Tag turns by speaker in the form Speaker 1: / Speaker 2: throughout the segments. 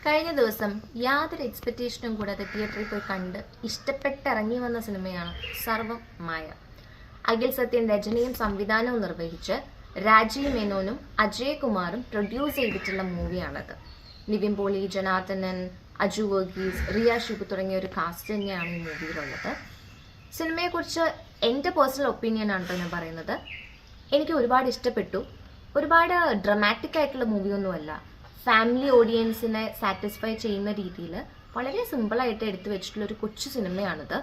Speaker 1: കഴിഞ്ഞ ദിവസം യാതൊരു എക്സ്പെക്റ്റേഷനും കൂടാതെ തിയേറ്ററിൽ പോയി കണ്ട് ഇഷ്ടപ്പെട്ടിറങ്ങി വന്ന സിനിമയാണ് സർവം മായ. അഖിൽ സത്യൻ രചനയും സംവിധാനവും നിർവഹിച്ച് രാജീവ് മേനോനും അജയ് കുമാറും പ്രൊഡ്യൂസ് ചെയ്തിട്ടുള്ള മൂവിയാണത്. നിവിൻ പോളി, ജനാർദ്ദനൻ, അജു വർഗീസ്, റിയ ഷിബു തുടങ്ങിയ ഒരു കാസ്റ്റ് തന്നെയാണ് ഈ മൂവിയിലുള്ളത്. സിനിമയെക്കുറിച്ച് എൻ്റെ പേഴ്സണൽ ഒപ്പീനിയൻ ആണ് ഞാൻ പറയുന്നത്. എനിക്ക് ഒരുപാട് ഇഷ്ടപ്പെട്ടു. ഒരുപാട് ഡ്രമാറ്റിക് ആയിട്ടുള്ള മൂവിയൊന്നുമല്ല. ഫാമിലി ഓഡിയൻസിനെ സാറ്റിസ്ഫൈ ചെയ്യുന്ന രീതിയിൽ വളരെ സിമ്പിളായിട്ട് എടുത്തു വെച്ചിട്ടുള്ള ഒരു കൊച്ചു സിനിമയാണിത്.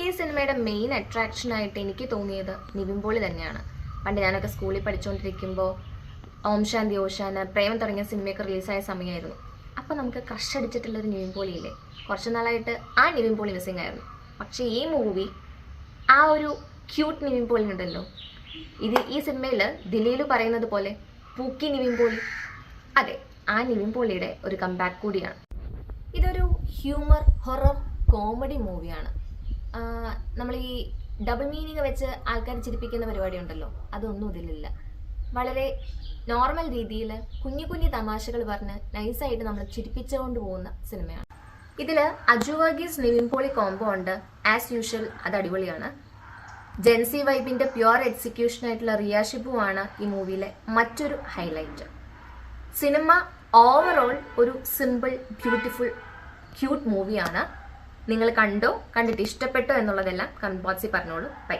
Speaker 1: ഈ സിനിമയുടെ മെയിൻ അട്രാക്ഷനായിട്ട് എനിക്ക് തോന്നിയത് നിവിൻ പോളി തന്നെയാണ്. പണ്ട് ഞാനൊക്കെ സ്കൂളിൽ പഠിച്ചുകൊണ്ടിരിക്കുമ്പോൾ ഓം ശാന്തി ഓശാന, പ്രേമം തുടങ്ങിയ സിനിമയൊക്കെ റിലീസായ സമയമായിരുന്നു. അപ്പോൾ നമുക്ക് ക്രഷ് അടിച്ചിട്ടുള്ളൊരു നിവിൻ പോളിയില്ലേ, കുറച്ച് നാളായിട്ട് ആ നിവിൻ പോളി മിസ്സിംഗ് ആയിരുന്നു. പക്ഷേ ഈ മൂവി ആ ഒരു ക്യൂട്ട് നിവിൻ പോളി ഉണ്ടല്ലോ, ഈ സിനിമയിൽ ദിലീല് പറയുന്നത് പോലെ പൂക്കി നിവിൻ പോളി, അതെ, ആ നിവിൻ പോളിയുടെ ഒരു കംബാക്ക് കൂടിയാണ്. ഇതൊരു ഹ്യൂമർ ഹൊറർ കോമഡി മൂവിയാണ്. നമ്മൾ ഈ ഡബിൾ മീനിങ് വെച്ച് ആൾക്കാർ ചിരിപ്പിക്കുന്ന പരിപാടി ഉണ്ടല്ലോ, അതൊന്നും ഇതിലില്ല. വളരെ നോർമൽ രീതിയിൽ കുഞ്ഞു കുഞ്ഞു തമാശകൾ പറഞ്ഞ് നൈസായിട്ട് നമ്മൾ ചിരിപ്പിച്ചുകൊണ്ട് പോകുന്ന സിനിമയാണ്. ഇതിൽ അജു വർഗീസ് നിവിൻ പോളി കോംബോ ഉണ്ട്. ആസ് യൂഷ്വൽ അത് അടിപൊളിയാണ്. ജെൻസി വൈബിന്റെ പ്യുവർ എക്സിക്യൂഷൻ ആയിട്ടുള്ള റിയ ഷിബു ആണ് ഈ മൂവിയിലെ മറ്റൊരു ഹൈലൈറ്റ്. സിനിമ ഓവറോൾ ഒരു സിമ്പിൾ, ബ്യൂട്ടിഫുൾ, ക്യൂട്ട് മൂവിയാണ്. നിങ്ങൾ കണ്ടിട്ട് ഇഷ്ടപ്പെട്ടോ എന്നുള്ളതെല്ലാം കമന്റ് ബോക്സിൽ പറഞ്ഞോളൂ. ബൈ.